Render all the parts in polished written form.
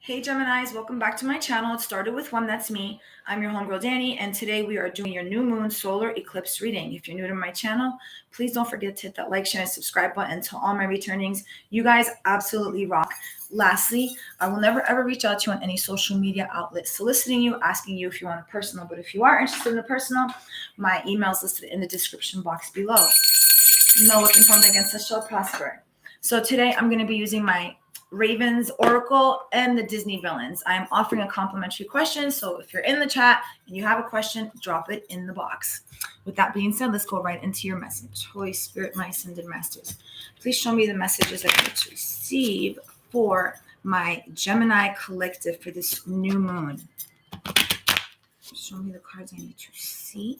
Hey Geminis, welcome back to my channel. It started with one, that's me. I'm your homegirl Danny, and today we are doing your new moon solar eclipse reading. If you're new to my channel, please don't forget to hit that like, share, and subscribe button. To all my returnings, you guys absolutely rock. Lastly, I will never ever reach out to you on any social media outlet soliciting you, asking you if you want a personal, but if you are interested in a personal, my email is listed in the description box below. No weapon formed against us shall prosper. So today I'm going to be using my Ravens Oracle and the Disney villains. I'm offering a complimentary question. So if you're in the chat and you have a question, drop it in the box. With that being said, let's go right into your message. Holy Spirit, my ascended masters, please show me the messages I need to receive for my Gemini collective for this new moon. Show me the cards I need to see.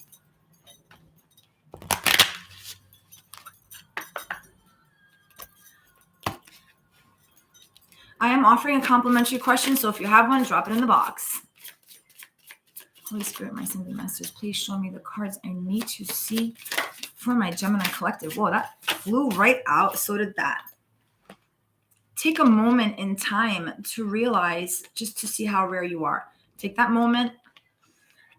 I am offering a complimentary question, so if you have one, drop it in the box. Holy Spirit, my ascended masters, please show me the cards I need to see for my Gemini collective. Whoa, that flew right out. So did that. Take a moment in time to realize, just to see how rare you are. Take that moment.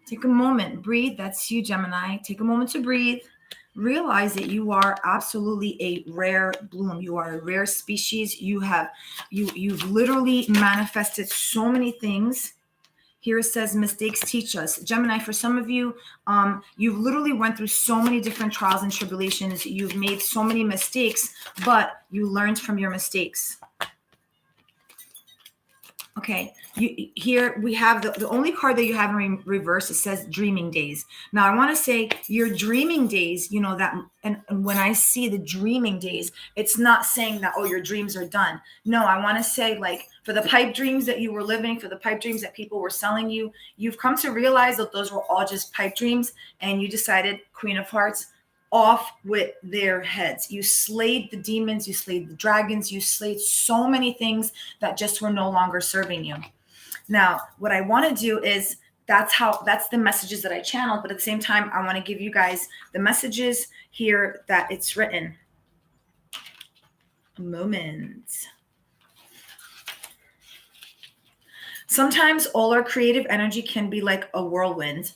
Take a moment. Breathe. That's you, Gemini. Take a moment to breathe. Realize that you are absolutely a rare bloom. You are a rare species. You've literally manifested so many things. Here it says mistakes teach us. Gemini, for some of you, you've literally went through so many different trials and tribulations. You've made so many mistakes, but you learned from your mistakes. Okay, here we have the only card that you have in reverse. It says dreaming days. Now I want to say your dreaming days, you know that, and when I see the dreaming days, it's not saying that, oh, your dreams are done. No, I want to say, like, for the pipe dreams that you were living, for the pipe dreams that people were selling you, you've come to realize that those were all just pipe dreams, and you decided, Queen of Hearts, off with their heads. You slayed the demons, you slayed the dragons, you slayed so many things that just were no longer serving you. Now, what I want to do is, that's the messages that I channeled, but at the same time, I want to give you guys the messages here that it's written. A moment. Sometimes all our creative energy can be like a whirlwind.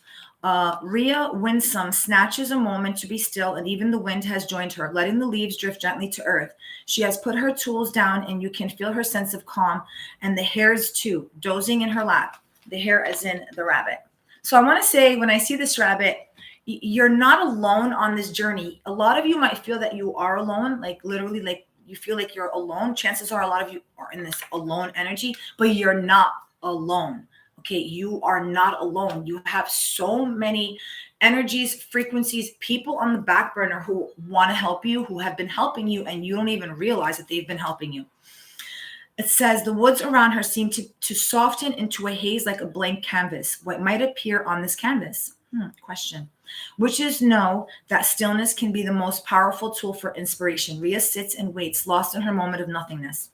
Rhea Winsome snatches a moment to be still, and even the wind has joined her, letting the leaves drift gently to earth. She has put her tools down, and you can feel her sense of calm, and the hares too, dozing in her lap. The hare as in the rabbit. So I want to say, when I see this rabbit, you're not alone on this journey. A lot of you might feel that you are alone, like literally, like you feel like you're alone. Chances are a lot of you are in this alone energy, but you're not alone. Okay, you are not alone. You have so many energies, frequencies, people on the back burner who want to help you, who have been helping you, and you don't even realize that they've been helping you. It says the woods around her seem to soften into a haze like a blank canvas. What might appear on this canvas? Question. Witches know that stillness can be the most powerful tool for inspiration. Rhea sits and waits, lost in her moment of nothingness.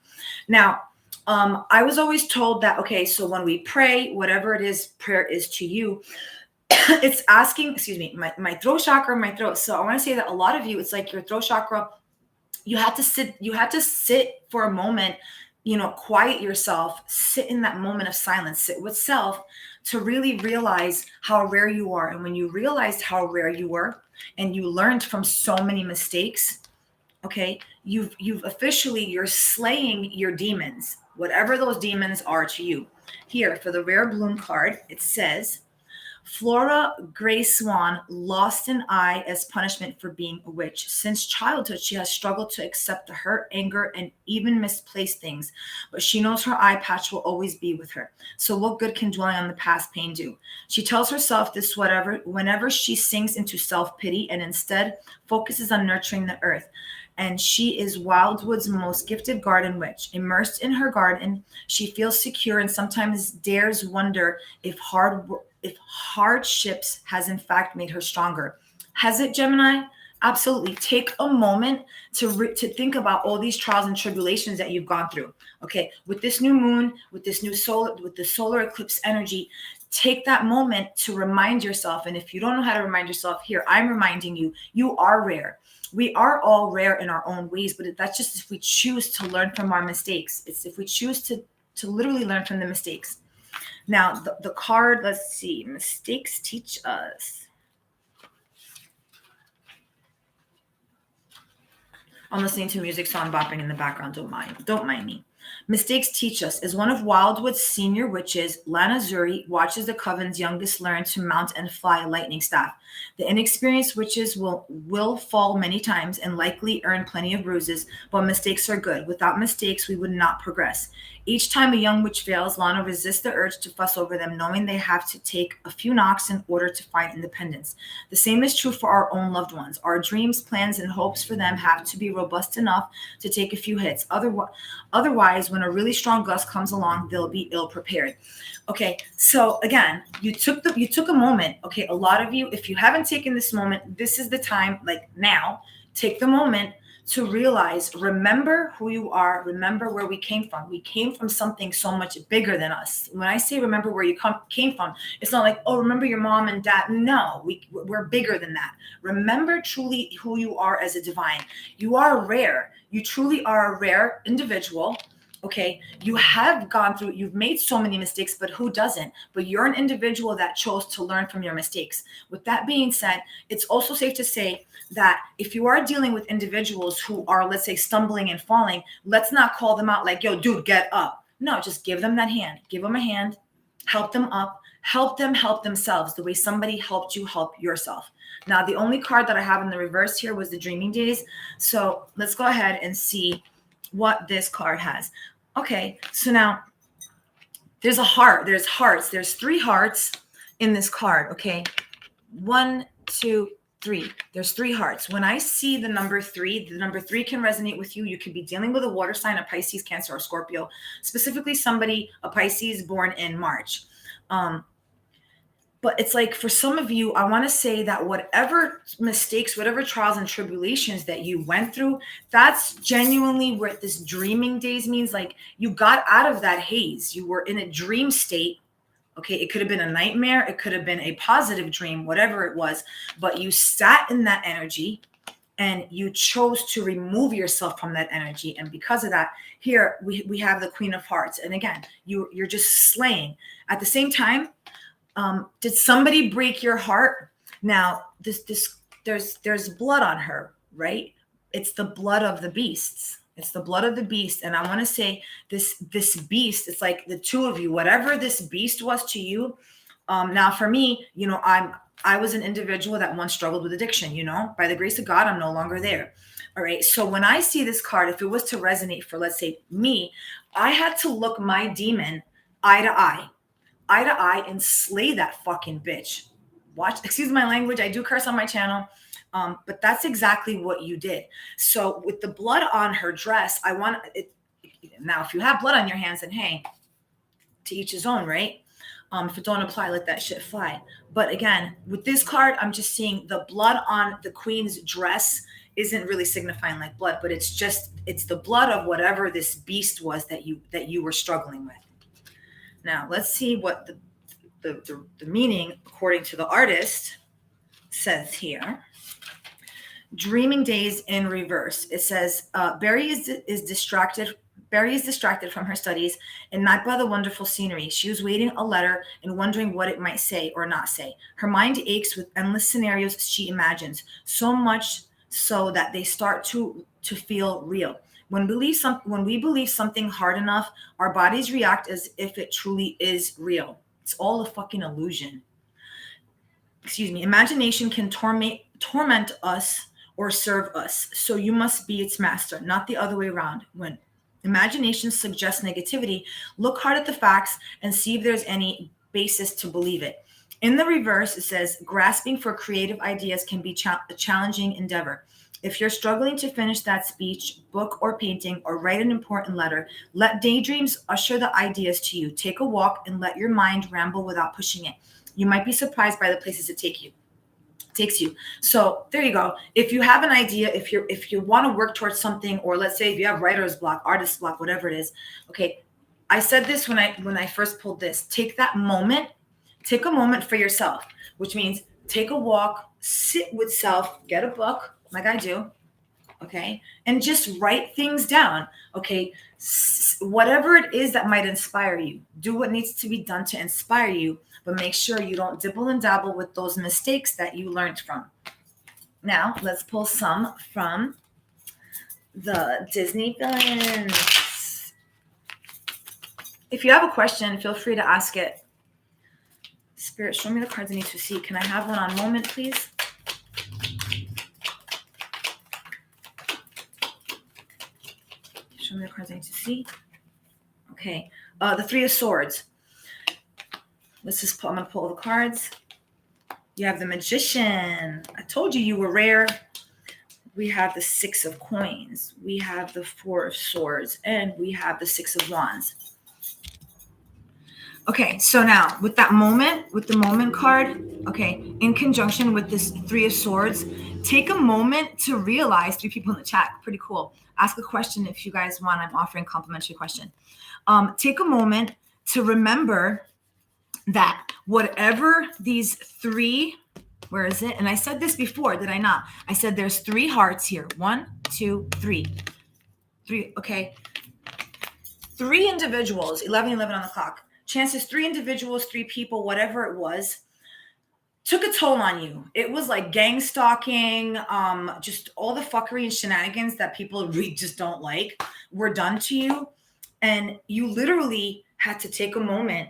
Now, I was always told that, okay, so when we pray, whatever it is, prayer is to you. It's asking, excuse me, my throat chakra, my throat. So I want to say that a lot of you, it's like your throat chakra, you have to sit for a moment, quiet yourself, sit in that moment of silence, sit with self to really realize how rare you are. And when you realized how rare you were and you learned from so many mistakes, okay, you're slaying your demons, whatever those demons are to you. Here, for the rare bloom card, it says, Flora Gray Swan lost an eye as punishment for being a witch. Since childhood, she has struggled to accept the hurt, anger, and even misplaced things, but she knows her eye patch will always be with her. So what good can dwelling on the past pain do? She tells herself this whenever she sinks into self-pity and instead focuses on nurturing the earth. And she is Wildwood's most gifted garden witch. Immersed in her garden, she feels secure and sometimes dares wonder if hardships has in fact made her stronger. Has it, Gemini? Absolutely. Take a moment to think about all these trials and tribulations that you've gone through. Okay, with this new moon, with this new solar, with the solar eclipse energy, take that moment to remind yourself. And if you don't know how to remind yourself, here, I'm reminding you, you are rare. We are all rare in our own ways, but that's just if we choose to learn from our mistakes. It's if we choose to literally learn from the mistakes. Now, the card, let's see, mistakes teach us. I'm listening to music, so I'm bopping in the background. Don't mind me. Mistakes teach us. As one of Wildwood's senior witches, Lana Zuri watches the coven's youngest learn to mount and fly a lightning staff. The inexperienced witches will fall many times and likely earn plenty of bruises, but mistakes are good. Without mistakes, we would not progress. Each time a young witch fails, Lana resists the urge to fuss over them, knowing they have to take a few knocks in order to find independence. The same is true for our own loved ones. Our dreams, plans, and hopes for them have to be robust enough to take a few hits. Otherwise, when a really strong gust comes along, they'll be ill prepared. Okay, so again, you took a moment. Okay, a lot of you, if you haven't taken this moment, this is the time, like now, take the moment to realize, remember who you are, remember where we came from. We came from something so much bigger than us. When I say remember where you came from, it's not like, oh, remember your mom and dad. No, we're bigger than that. Remember truly who you are as a divine. You are rare. You truly are a rare individual. Okay, you have gone through, you've made so many mistakes, but who doesn't? But you're an individual that chose to learn from your mistakes. With that being said, it's also safe to say that if you are dealing with individuals who are, let's say, stumbling and falling, let's not call them out like, yo, dude, get up. No, just give them that hand. Give them a hand, help them up, help them help themselves the way somebody helped you help yourself. Now, the only card that I have in the reverse here was the Dreaming Days. So let's go ahead and see what this card has. Okay, so now there's a heart, there's hearts, there's 3 hearts in this card. Okay, 1, 2, 3. There's 3 hearts. When I see the number 3, the number 3 can resonate with you. You could be dealing with a water sign, a Pisces, Cancer, or Scorpio, specifically somebody, a Pisces born in March. But it's like, for some of you, I want to say that whatever mistakes, whatever trials and tribulations that you went through, that's genuinely what this Dreaming Days means. Like, you got out of that haze. You were in a dream state. Okay, it could have been a nightmare. It could have been a positive dream, whatever it was. But you sat in that energy and you chose to remove yourself from that energy. And because of that, here we have the Queen of Hearts. And again, you're just slaying. At the same time, did somebody break your heart? Now, there's blood on her, right? It's the blood of the beasts. It's the blood of the beast. And I want to say this beast, it's like the 2 of you, whatever this beast was to you. Now for me, I was an individual that once struggled with addiction, by the grace of God, I'm no longer there. All right. So when I see this card, if it was to resonate for, let's say, me, I had to look my demon eye to eye and slay that fucking bitch. Excuse my language, I do curse on my channel, but that's exactly what you did. So with the blood on her dress, I want it. Now, if you have blood on your hands, then hey, to each his own, right? If it don't apply, let that shit fly. But again, with this card, I'm just seeing the blood on the queen's dress isn't really signifying like blood, but it's the blood of whatever this beast was that you were struggling with. Now, let's see what the meaning, according to the artist, says here. Dreaming Days in reverse. It says, Barry is distracted from her studies and not by the wonderful scenery. She was waiting a letter and wondering what it might say or not say. Her mind aches with endless scenarios she imagines, so much so that they start to feel real. When we believe something hard enough, our bodies react as if it truly is real. It's all a fucking illusion. Excuse me. Imagination can torment us or serve us. So you must be its master, not the other way around. When imagination suggests negativity, look hard at the facts and see if there's any basis to believe it. In the reverse, it says, grasping for creative ideas can be a challenging endeavor. If you're struggling to finish that speech, book, or painting, or write an important letter, let daydreams usher the ideas to you. Take a walk and let your mind ramble without pushing it. You might be surprised by the places it takes you. So there you go. If you have an idea, if you want to work towards something, or let's say if you have writer's block, artist block, whatever it is. Okay, I said this when I first pulled this. Take a moment for yourself, which means take a walk, sit with self, get a book, like I do, Okay. And just write things down. Okay. Whatever it is that might inspire you, do what needs to be done to inspire you, but make sure you don't dibble and dabble with those mistakes that you learned from. Now, let's pull some from the Disney villains. If you have a question, feel free to ask it. Spirit, show me the cards I need to see. Can I have one on moment, please? Show me the cards I need to see. Okay. The Three of Swords. Let's just pull. I'm going to pull the cards. You have the Magician. I told you were rare. We have the Six of Coins. We have the Four of Swords. And we have the Six of Wands. Okay, so now with that moment, with the moment card, okay, in conjunction with this Three of Swords, take a moment to realize, 3 people in the chat, pretty cool. Ask a question if you guys want. I'm offering a complimentary question. Take a moment to remember that whatever these 3, where is it? And I said this before, did I not? I said there's 3 hearts here. 1, 2, 3. 3, okay. 3 individuals, 11 on the clock. Chances 3 individuals, 3 people, whatever it was, took a toll on you. It was like gang stalking, just all the fuckery and shenanigans that people really just don't like were done to you. And you literally had to take a moment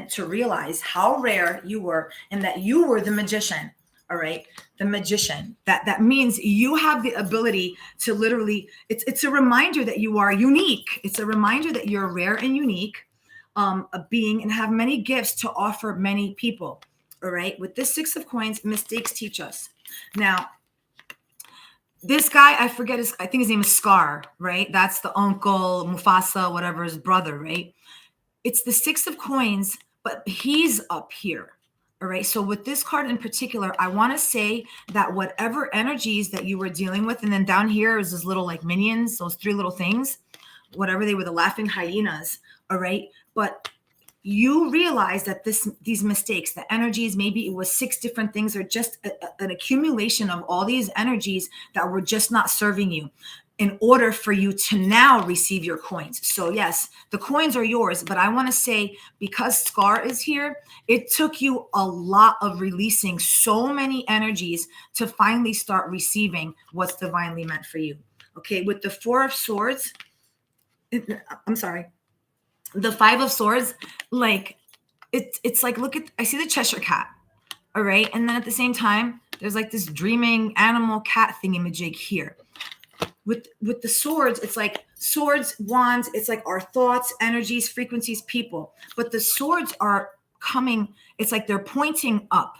to realize how rare you were and that you were the magician. All right. The magician. That means you have the ability to literally, it's a reminder that you are unique. It's a reminder that you're rare and unique. A being and have many gifts to offer many people. All right. With this Six of Coins, mistakes teach us. Now, this guy, I think his name is Scar, right? That's the uncle, Mufasa, whatever, his brother, right? It's the Six of Coins, but he's up here. All right. So with this card in particular, I want to say that whatever energies that you were dealing with, and then down here is those little like minions, those 3 little things, whatever they were, the laughing hyenas. All right. But you realize that these mistakes, the energies, maybe it was 6 different things, or just an accumulation of all these energies that were just not serving you in order for you to now receive your coins. So yes, the coins are yours, but I want to say, because Scar is here, it took you a lot of releasing so many energies to finally start receiving what's divinely meant for you. Okay. With the Four of Swords, I'm sorry. The Five of Swords, like it's like, look at, I see the Cheshire Cat. All right. And then at the same time, there's like this dreaming animal cat thingamajig here. With the swords, it's like swords, wands, it's like our thoughts, energies, frequencies, people. But the swords are coming, it's like they're pointing up.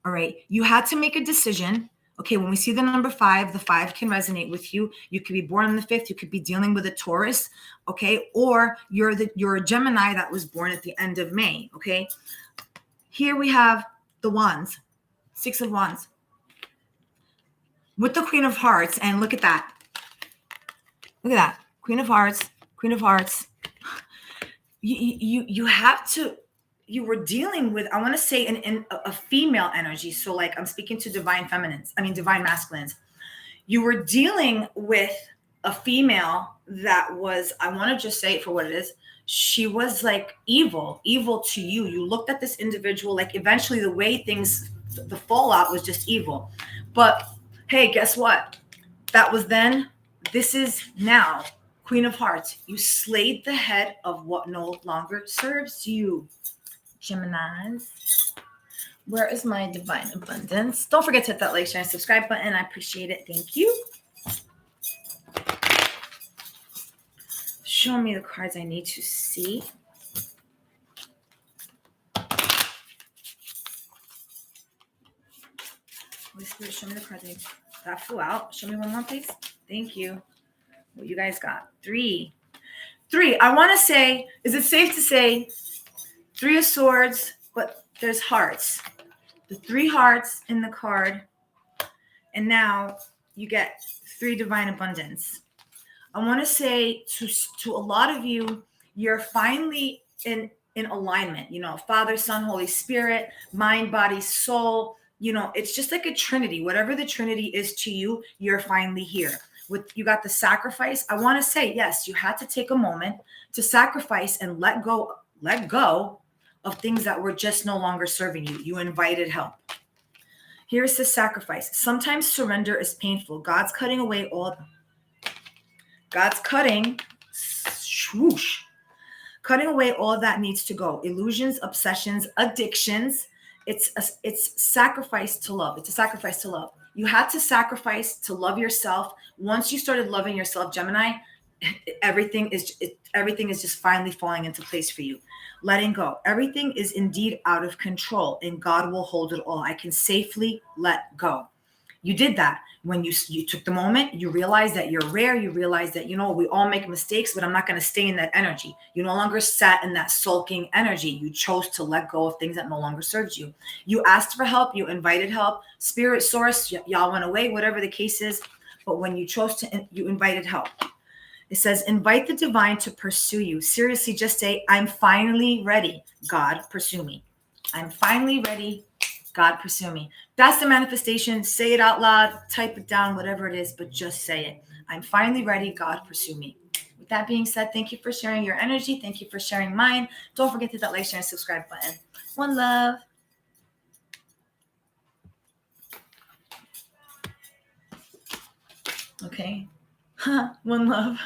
All right. You had to make a decision. Okay, when we see the number 5, the 5 can resonate with you. You could be born on the 5th. You could be dealing with a Taurus, okay? Or you're a Gemini that was born at the end of May, okay? Here we have the Wands, 6 of Wands. With the Queen of Hearts, and look at that. Look at that. Queen of Hearts, Queen of Hearts. You have to, you were dealing with, I want to say, a female energy. So like I'm speaking to divine masculines. You were dealing with a female that was, I want to just say it for what it is. She was like evil to you. You looked at this individual, like eventually the way things, the fallout was just evil. But hey, guess what? That was then, this is now. Queen of Hearts, you slayed the head of what no longer serves you. Geminis, where is my divine abundance? Don't forget to hit that like, share, and subscribe button. I appreciate it. Thank you. Show me the cards I need to see. Holy Spirit, show me the cards I need. That flew out. Show me one more, please. Thank you. What you guys got? 3. I want to say, is it safe to say 3 of Swords, but there's hearts. The 3 hearts in the card. And now you get 3 divine abundance. I want to say to a lot of you, you're finally in alignment, you know, Father, Son, Holy Spirit, mind, body, soul, it's just like a trinity. Whatever the trinity is to you, you're finally here. You got the sacrifice. I want to say, yes, you had to take a moment to sacrifice and let go of things that were just no longer serving you. You invited help. Here's the sacrifice. Sometimes surrender is painful. God's cutting away cutting away all that needs to go. Illusions, obsessions, addictions. It's sacrifice to love. It's a sacrifice to love. You had to sacrifice to love yourself. Once you started loving yourself, Gemini, everything is just finally falling into place for you. Letting go. Everything is indeed out of control, and God will hold it all. I can safely let go. You did that when you took the moment. You realize that you're rare. You realize that, we all make mistakes, but I'm not going to stay in that energy. You no longer sat in that sulking energy. You chose to let go of things that no longer served you. You asked for help. You invited help. Spirit, source, y'all went away, whatever the case is. But when you chose to, you invited help. It says, invite the divine to pursue you. Seriously, just say, I'm finally ready. God, pursue me. I'm finally ready. God, pursue me. That's the manifestation. Say it out loud, type it down, whatever it is, but just say it. I'm finally ready. God, pursue me. With that being said, thank you for sharing your energy. Thank you for sharing mine. Don't forget to hit that like, share, and subscribe button. One love. Okay. One love.